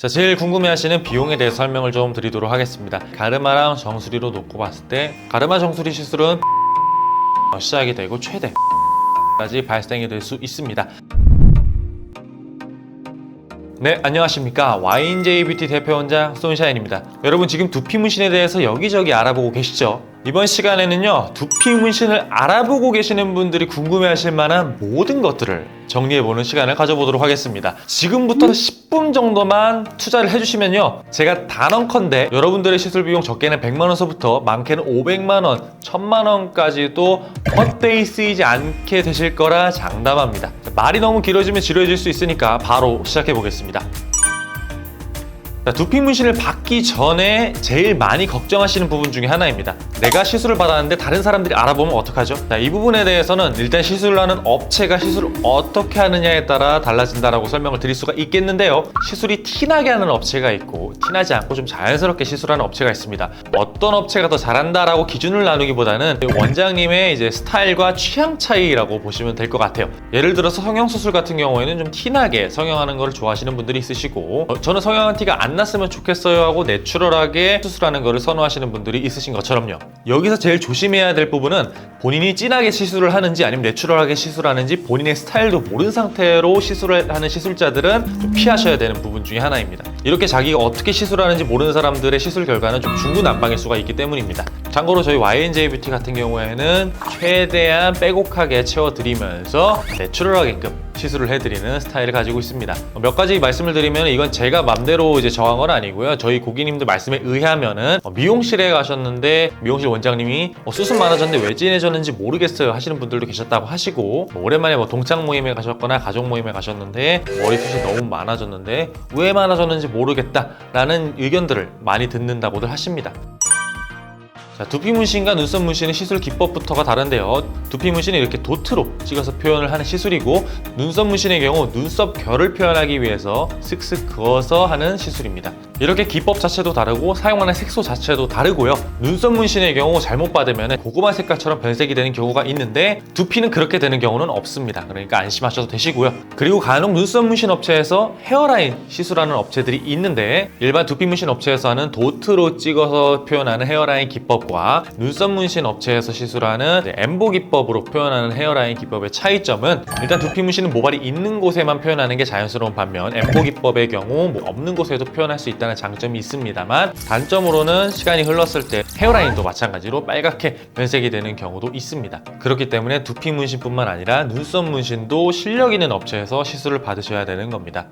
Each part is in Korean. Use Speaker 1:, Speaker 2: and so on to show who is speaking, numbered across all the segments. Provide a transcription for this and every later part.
Speaker 1: 자, 제일 궁금해하시는 비용에 대해서 설명을 좀 드리도록 하겠습니다. 가르마랑 정수리로 놓고 봤을 때 가르마 정수리 시술은 시작이 되고 최대까지 발생이 될 수 있습니다. 네, 안녕하십니까. YNJ-뷰티 대표원장 손샤인입니다. 여러분 지금 두피 문신에 대해서 여기저기 알아보고 계시죠? 이번 시간에는요, 두피 문신을 알아보고 계시는 분들이 궁금해하실 만한 모든 것들을 정리해보는 시간을 가져보도록 하겠습니다. 지금부터 10분 정도만 투자를 해주시면요, 제가 단언컨대 여러분들의 시술 비용 적게는 100만원서부터 많게는 500만원, 1000만원까지도 헛되이 쓰이지 않게 되실 거라 장담합니다. 말이 너무 길어지면 지루해질 수 있으니까 바로 시작해보겠습니다. 두피 문신을 받기 전에 제일 많이 걱정하시는 부분 중에 하나입니다. 내가 시술을 받았는데 다른 사람들이 알아보면 어떡하죠? 이 부분에 대해서는 일단 시술을 하는 업체가 시술을 어떻게 하느냐에 따라 달라진다라고 설명을 드릴 수가 있겠는데요. 시술이 티나게 하는 업체가 있고 티나지 않고 좀 자연스럽게 시술하는 업체가 있습니다. 어떤 업체가 더 잘한다라고 기준을 나누기보다는 원장님의 이제 스타일과 취향 차이라고 보시면 될 것 같아요. 예를 들어서 성형수술 같은 경우에는 좀 티나게 성형하는 걸 좋아하시는 분들이 있으시고, 저는 성형한 티가 안 났으면 좋겠어요 하고 내추럴하게 수술하는 거를 선호하시는 분들이 있으신 것처럼요. 여기서 제일 조심해야 될 부분은 본인이 진하게 시술을 하는지 아니면 내추럴하게 시술하는지 본인의 스타일도 모르는 상태로 시술을 하는 시술자들은 좀 피하셔야 되는 부분 중에 하나입니다. 이렇게 자기가 어떻게 시술하는지 모르는 사람들의 시술 결과는 좀 중구난방일 수가 있기 때문입니다. 참고로 저희 YNJ-뷰티 같은 경우에는 최대한 빼곡하게 채워드리면서 내추럴하게끔 시술을 해드리는 스타일을 가지고 있습니다. 몇 가지 말씀을 드리면 이건 제가 맘대로 이제 정한 건 아니고요. 저희 고객님들 말씀에 의하면은 미용실에 가셨는데 미용실 원장님이 수술 많아졌는데 왜 진해졌는지 모르겠어요 하시는 분들도 계셨다고 하시고, 오랜만에 동창 모임에 가셨거나 가족 모임에 가셨는데 머리숱이 너무 많아졌는데 왜 많아졌는지 모르겠다 라는 의견들을 많이 듣는다고들 하십니다. 자, 두피 문신과 눈썹 문신의 시술 기법부터가 다른데요. 두피 문신은 이렇게 도트로 찍어서 표현을 하는 시술이고, 눈썹 문신의 경우 눈썹 결을 표현하기 위해서 슥슥 그어서 하는 시술입니다. 이렇게 기법 자체도 다르고 사용하는 색소 자체도 다르고요. 눈썹 문신의 경우 잘못 받으면 고구마 색깔처럼 변색이 되는 경우가 있는데 두피는 그렇게 되는 경우는 없습니다. 그러니까 안심하셔도 되시고요. 그리고 간혹 눈썹 문신 업체에서 헤어라인 시술하는 업체들이 있는데, 일반 두피 문신 업체에서 하는 도트로 찍어서 표현하는 헤어라인 기법 과 눈썹 문신 업체에서 시술하는 엠보 기법으로 표현하는 헤어라인 기법의 차이점은, 일단 두피 문신은 모발이 있는 곳에만 표현하는 게 자연스러운 반면 엠보 기법의 경우 없는 곳에도 표현할 수 있다는 장점이 있습니다만, 단점으로는 시간이 흘렀을 때 헤어라인도 마찬가지로 빨갛게 변색이 되는 경우도 있습니다. 그렇기 때문에 두피 문신뿐만 아니라 눈썹 문신도 실력 있는 업체에서 시술을 받으셔야 되는 겁니다.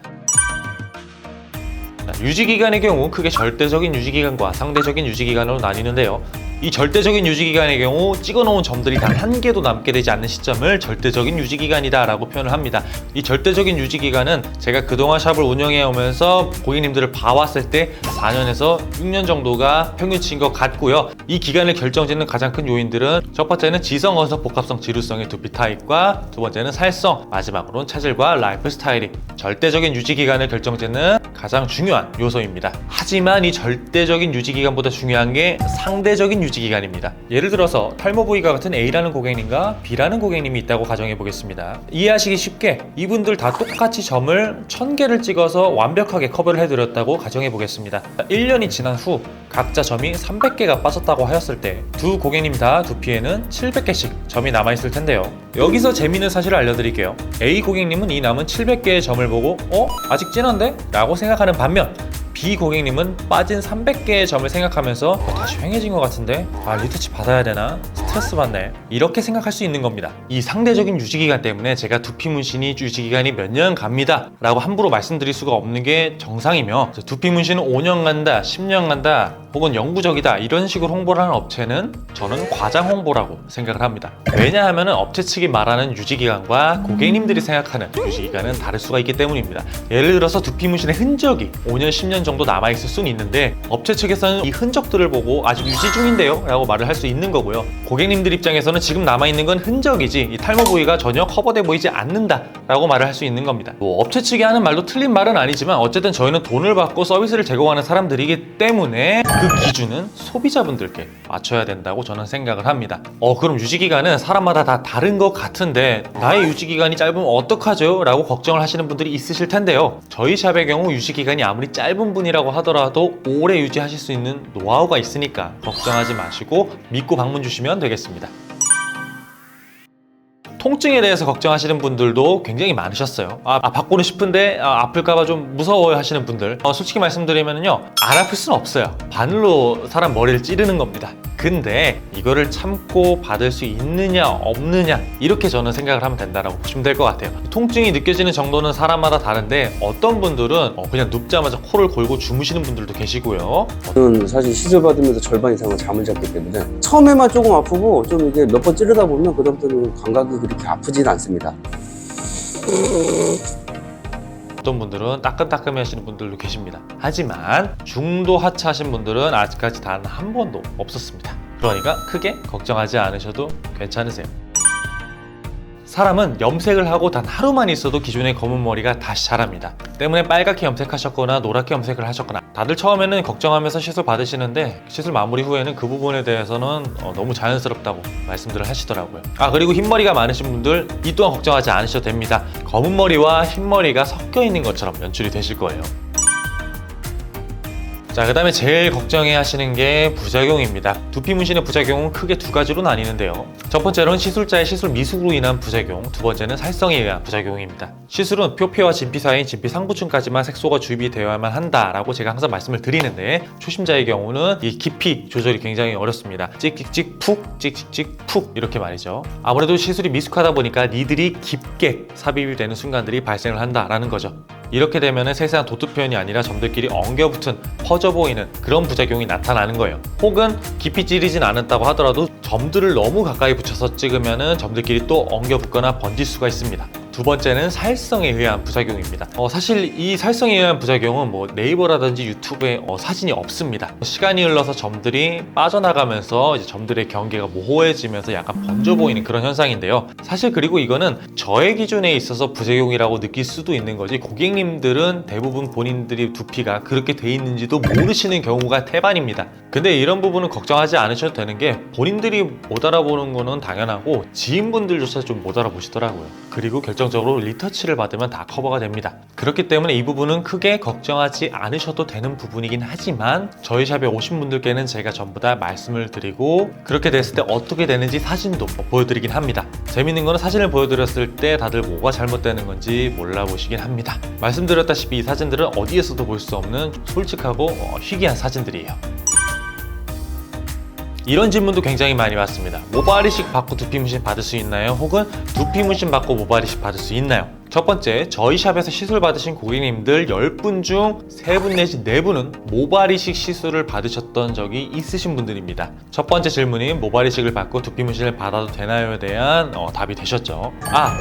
Speaker 1: 유지기간의 경우 크게 절대적인 유지기간과 상대적인 유지기간으로 나뉘는데요. 이 절대적인 유지기간의 경우 찍어놓은 점들이 단 한 개도 남게 되지 않는 시점을 절대적인 유지기간이다 라고 표현을 합니다. 이 절대적인 유지기간은 제가 그동안 샵을 운영해 오면서 고객님들을 봐왔을 때 4년에서 6년 정도가 평균치인 것 같고요. 이 기간을 결정짓는 가장 큰 요인들은 첫 번째는 지성, 언성, 복합성, 지루성의 두피 타입과 두 번째는 살성, 마지막으로는 체질과 라이프 스타일이 절대적인 유지기간을 결정짓는 가장 중요한 요소입니다. 하지만 이 절대적인 유지기간보다 중요한 게 상대적인 유지기간입니다. 예를 들어서 탈모 부위가 같은 A라는 고객님과 B라는 고객님이 있다고 가정해 보겠습니다. 이해하시기 쉽게 이분들 다 똑같이 점을 1000개를 찍어서 완벽하게 커버를 해드렸다고 가정해 보겠습니다. 1년이 지난 후 각자 점이 300개가 빠졌다고 하였을 때 두 고객님 다 두피에는 700개씩 점이 남아있을 텐데요. 여기서 재미있는 사실을 알려드릴게요. A 고객님은 이 남은 700개의 점을 보고 아직 진한데? 라고 생각하는 반면 B 고객님은 빠진 300개의 점을 생각하면서 다시 휑해진 것 같은데? 리터치 받아야 되나? 스트레스 받네. 이렇게 생각할 수 있는 겁니다. 이 상대적인 유지기간 때문에 제가 두피 문신이 유지기간이 몇 년 갑니다 라고 함부로 말씀드릴 수가 없는 게 정상이며, 두피 문신은 5년 간다, 10년 간다, 혹은 영구적이다 이런 식으로 홍보를 하는 업체는 저는 과장 홍보라고 생각을 합니다. 왜냐하면 업체 측이 말하는 유지기간과 고객님들이 생각하는 유지기간은 다를 수가 있기 때문입니다. 예를 들어서 두피 문신의 흔적이 5년, 10년 정도 남아있을 수는 있는데 업체 측에서는 이 흔적들을 보고 아직 유지 중인데요 라고 말을 할 수 있는 거고요. 고객님들 입장에서는 지금 남아있는 건 흔적이지 이 탈모 부위가 전혀 커버돼 보이지 않는다 라고 말을 할 수 있는 겁니다. 뭐 업체 측이 하는 말도 틀린 말은 아니지만 어쨌든 저희는 돈을 받고 서비스를 제공하는 사람들이기 때문에 그 기준은 소비자분들께 맞춰야 된다고 저는 생각을 합니다. 그럼 유지기간은 사람마다 다 다른 것 같은데 나의 유지기간이 짧으면 어떡하죠? 라고 걱정을 하시는 분들이 있으실 텐데요. 저희 샵의 경우 유지기간이 아무리 짧은 분이라고 하더라도 오래 유지하실 수 있는 노하우가 있으니까 걱정하지 마시고 믿고 방문 주시면 되겠습니다. 통증에 대해서 걱정하시는 분들도 굉장히 많으셨어요. 바꾸고 싶은데 아플까봐 좀 무서워요 하시는 분들, 솔직히 말씀드리면요, 안 아플 수는 없어요. 바늘로 사람 머리를 찌르는 겁니다. 근데 이거를 참고 받을 수 있느냐 없느냐, 이렇게 저는 생각을 하면 된다고 보시면 될 것 같아요. 통증이 느껴지는 정도는 사람마다 다른데 어떤 분들은 그냥 눕자마자 코를 골고 주무시는 분들도 계시고요.
Speaker 2: 저는 사실 시술 받으면서 절반 이상은 잠을 잤기 때문에 처음에만 조금 아프고 좀 이게 몇 번 찌르다 보면 그다음부터는 감각이 그렇게 아프진 않습니다.
Speaker 1: 어떤 분들은 따끔따끔해 하시는 분들도 계십니다. 하지만 중도 하차하신 분들은 아직까지 단 한 번도 없었습니다. 그러니까 크게 걱정하지 않으셔도 괜찮으세요. 사람은 염색을 하고 단 하루만 있어도 기존의 검은 머리가 다시 자랍니다. 때문에 빨갛게 염색하셨거나 노랗게 염색을 하셨거나 다들 처음에는 걱정하면서 시술 받으시는데 시술 마무리 후에는 그 부분에 대해서는 너무 자연스럽다고 말씀들을 하시더라고요. 그리고 흰머리가 많으신 분들 이 또한 걱정하지 않으셔도 됩니다. 검은 머리와 흰머리가 섞여 있는 것처럼 연출이 되실 거예요. 자, 그 다음에 제일 걱정해 하시는 게 부작용입니다. 두피 문신의 부작용은 크게 두 가지로 나뉘는데요. 첫 번째로는 시술자의 시술 미숙으로 인한 부작용, 두 번째는 살성에 의한 부작용입니다. 시술은 표피와 진피 사이인 진피 상부층까지만 색소가 주입이 되어야만 한다라고 제가 항상 말씀을 드리는데, 초심자의 경우는 이 깊이 조절이 굉장히 어렵습니다. 찍찍찍 푹, 찍찍찍 푹, 이렇게 말이죠. 아무래도 시술이 미숙하다 보니까 니들이 깊게 삽입이 되는 순간들이 발생을 한다라는 거죠. 이렇게 되면 세세한 도트 표현이 아니라 점들끼리 엉겨붙은 퍼져 보이는 그런 부작용이 나타나는 거예요. 혹은 깊이 찌르진 않았다고 하더라도 점들을 너무 가까이 붙여서 찍으면 점들끼리 또 엉겨붙거나 번질 수가 있습니다. 두 번째는 살성에 의한 부작용입니다. 사실 이 살성에 의한 부작용은 네이버라든지 유튜브에 사진이 없습니다. 시간이 흘러서 점들이 빠져나가면서 이제 점들의 경계가 모호해지면서 약간 번져 보이는 그런 현상인데요. 사실 그리고 이거는 저의 기준에 있어서 부작용이라고 느낄 수도 있는 거지, 고객님들은 대부분 본인들이 두피가 그렇게 돼 있는지도 모르시는 경우가 태반입니다. 근데 이런 부분은 걱정하지 않으셔도 되는 게, 본인들이 못 알아보는 거는 당연하고 지인분들조차 좀 못 알아보시더라고요. 그리고 결정적으로 리터치를 받으면 다 커버가 됩니다. 그렇기 때문에 이 부분은 크게 걱정하지 않으셔도 되는 부분이긴 하지만 저희 샵에 오신 분들께는 제가 전부 다 말씀을 드리고, 그렇게 됐을 때 어떻게 되는지 사진도 보여드리긴 합니다. 재밌는 거는 사진을 보여드렸을 때 다들 뭐가 잘못되는 건지 몰라보시긴 합니다. 말씀드렸다시피 이 사진들은 어디에서도 볼 수 없는 솔직하고 희귀한 사진들이에요. 이런 질문도 굉장히 많이 받습니다. 모발이식 받고 두피 문신 받을 수 있나요? 혹은 두피 문신 받고 모발이식 받을 수 있나요? 첫 번째, 저희 샵에서 시술 받으신 고객님들 10분 중 3분 내지 4분은 모발이식 시술을 받으셨던 적이 있으신 분들입니다. 첫 번째 질문인 모발이식을 받고 두피 문신을 받아도 되나요에 대한 답이 되셨죠.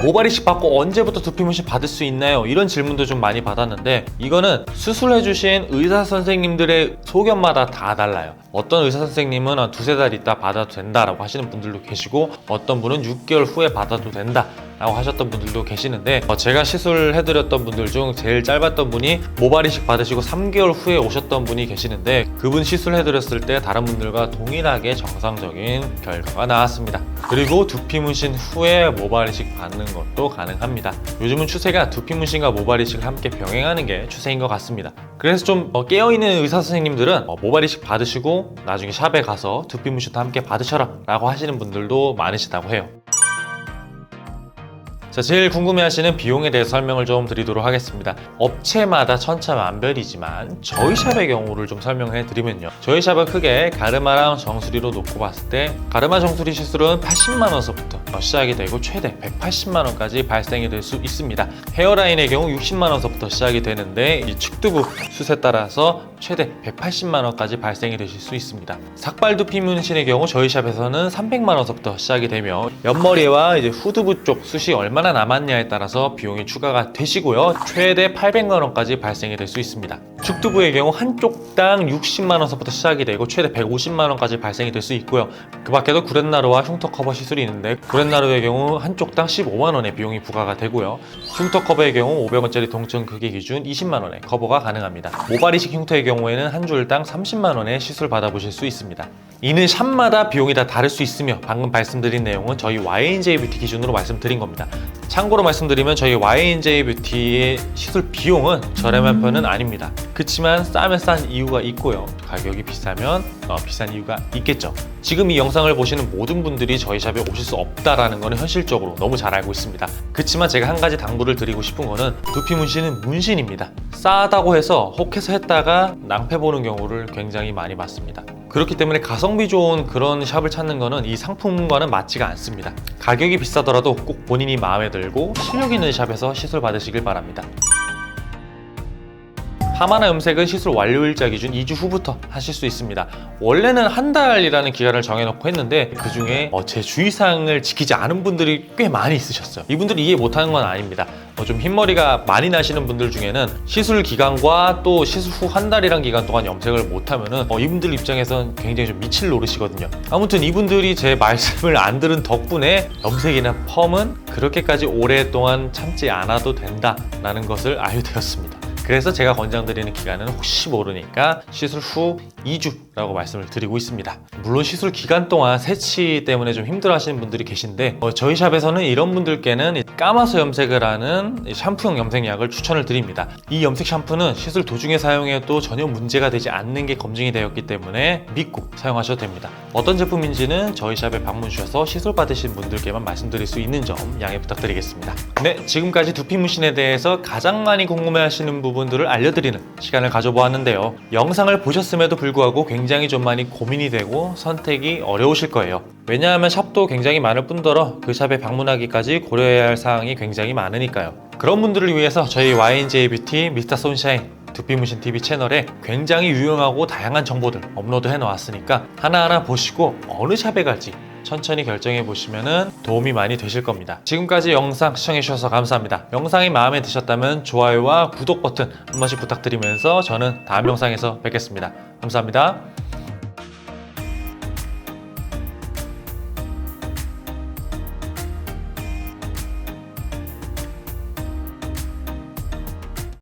Speaker 1: 모발이식 받고 언제부터 두피 문신 받을 수 있나요? 이런 질문도 좀 많해 받았는데, 이거는 수술해주신 의사 선생님들의 소견마다 다 달라요. 어떤 의사 선생님은 한 2-3달 있다 받아도 된다라고 하시는 분들도 계시고, 어떤 분은 6개월 후에 받아도 된다 라고 하셨던 분들도 계시는데, 제가 시술해드렸던 분들 중 제일 짧았던 분이 모발이식 받으시고 3개월 후에 오셨던 분이 계시는데, 그분 시술해드렸을 때 다른 분들과 동일하게 정상적인 결과가 나왔습니다. 그리고 두피 문신 후에 모발이식 받는 것도 가능합니다. 요즘은 추세가 두피 문신과 모발이식을 함께 병행하는 게 추세인 것 같습니다. 그래서 좀 깨어있는 의사 선생님들은 모발이식 받으시고 나중에 샵에 가서 두피 문신도 함께 받으셔라 라고 하시는 분들도 많으시다고 해요. 자, 제일 궁금해하시는 비용에 대해서 설명을 좀 드리도록 하겠습니다. 업체마다 천차만별이지만 저희 샵의 경우를 좀 설명해 드리면요, 저희 샵은 크게 가르마랑 정수리로 놓고 봤을 때 가르마 정수리 시술은 80만 원서부터 시작이 되고 최대 180만 원까지 발생이 될 수 있습니다. 헤어라인의 경우 60만 원서부터 시작이 되는데 이 측두부 숱에 따라서 최대 180만 원까지 발생이 되실 수 있습니다. 삭발 두피 문신의 경우 저희 샵에서는 300만 원서부터 시작이 되며 옆머리와 이제 후두부 쪽 숱이 얼마나 남았냐에 따라서 비용이 추가가 되시고요. 최대 800만 원까지 발생이 될 수 있습니다. 측두부의 경우 한쪽당 60만 원서부터 시작이 되고 최대 150만 원까지 발생이 될 수 있고요. 그 밖에도 구렛나루와 흉터 커버 시술이 있는데 구렛나루의 경우 한쪽당 15만 원의 비용이 부과가 되고요. 흉터 커버의 경우 500원짜리 동전 크기 기준 20만 원의 커버가 가능합니다. 모발이식 흉터의 경우에는 한 줄당 30만 원의 시술 받아보실 수 있습니다. 이는 샵마다 비용이 다 다를 수 있으며 방금 말씀드린 내용은 저희 YNJ 뷰티 기준으로 말씀드린 겁니다. 참고로 말씀드리면 저희 YNJ 뷰티의 시술 비용은 저렴한 편은 아닙니다. 그치만 싸면 싼 이유가 있고요. 가격이 비싸면 비싼 이유가 있겠죠. 지금 이 영상을 보시는 모든 분들이 저희 샵에 오실 수 없다라는 거는 현실적으로 너무 잘 알고 있습니다. 그치만 제가 한 가지 당부를 드리고 싶은 거는 두피 문신은 문신입니다. 싸다고 해서 혹해서 했다가 낭패 보는 경우를 굉장히 많이 봤습니다. 그렇기 때문에 가성비 좋은 그런 샵을 찾는 거는 이 상품과는 맞지가 않습니다. 가격이 비싸더라도 꼭 본인이 마음에 들고 실력 있는 샵에서 시술 받으시길 바랍니다. 파마나 염색은 시술 완료일자 기준 2주 후부터 하실 수 있습니다. 원래는 한 달이라는 기간을 정해놓고 했는데 그 중에 제 주의사항을 지키지 않은 분들이 꽤 많이 있으셨어요. 이분들이 이해 못하는 건 아닙니다. 좀 흰머리가 많이 나시는 분들 중에는 시술 기간과 또 시술 후 한 달이란 기간 동안 염색을 못하면은 이분들 입장에선 굉장히 좀 미칠 노릇이거든요. 아무튼 이분들이 제 말씀을 안 들은 덕분에 염색이나 펌은 그렇게까지 오랫동안 참지 않아도 된다라는 것을 알게 되었습니다. 그래서 제가 권장드리는 기간은 혹시 모르니까 시술 후 2주라고 말씀을 드리고 있습니다. 물론 시술 기간 동안 세치 때문에 좀 힘들어 하시는 분들이 계신데 저희 샵에서는 이런 분들께는 까마서 염색을 하는 샴푸용 염색약을 추천을 드립니다. 이 염색 샴푸는 시술 도중에 사용해도 전혀 문제가 되지 않는 게 검증이 되었기 때문에 믿고 사용하셔도 됩니다. 어떤 제품인지는 저희 샵에 방문 주셔서 시술 받으신 분들께만 말씀드릴 수 있는 점 양해 부탁드리겠습니다. 네, 지금까지 두피 문신에 대해서 가장 많이 궁금해하시는 부분들을 알려드리는 시간을 가져보았는데요. 영상을 보셨음에도 불구하고 굉장히 좀 많이 고민이 되고 선택이 어려우실 거예요. 왜냐하면 샵도 굉장히 많을 뿐더러 그 샵에 방문하기까지 고려해야 할 사항이 굉장히 많으니까요. 그런 분들을 위해서 저희 YNJ 뷰티 미스터 손샤인 두피문신 TV 채널에 굉장히 유용하고 다양한 정보들 업로드해 놓았으니까 하나하나 보시고 어느 샵에 갈지 천천히 결정해 보시면 도움이 많이 되실 겁니다. 지금까지 영상 시청해 주셔서 감사합니다. 영상이 마음에 드셨다면 좋아요와 구독 버튼 한 번씩 부탁드리면서 저는 다음 영상에서 뵙겠습니다. 감사합니다.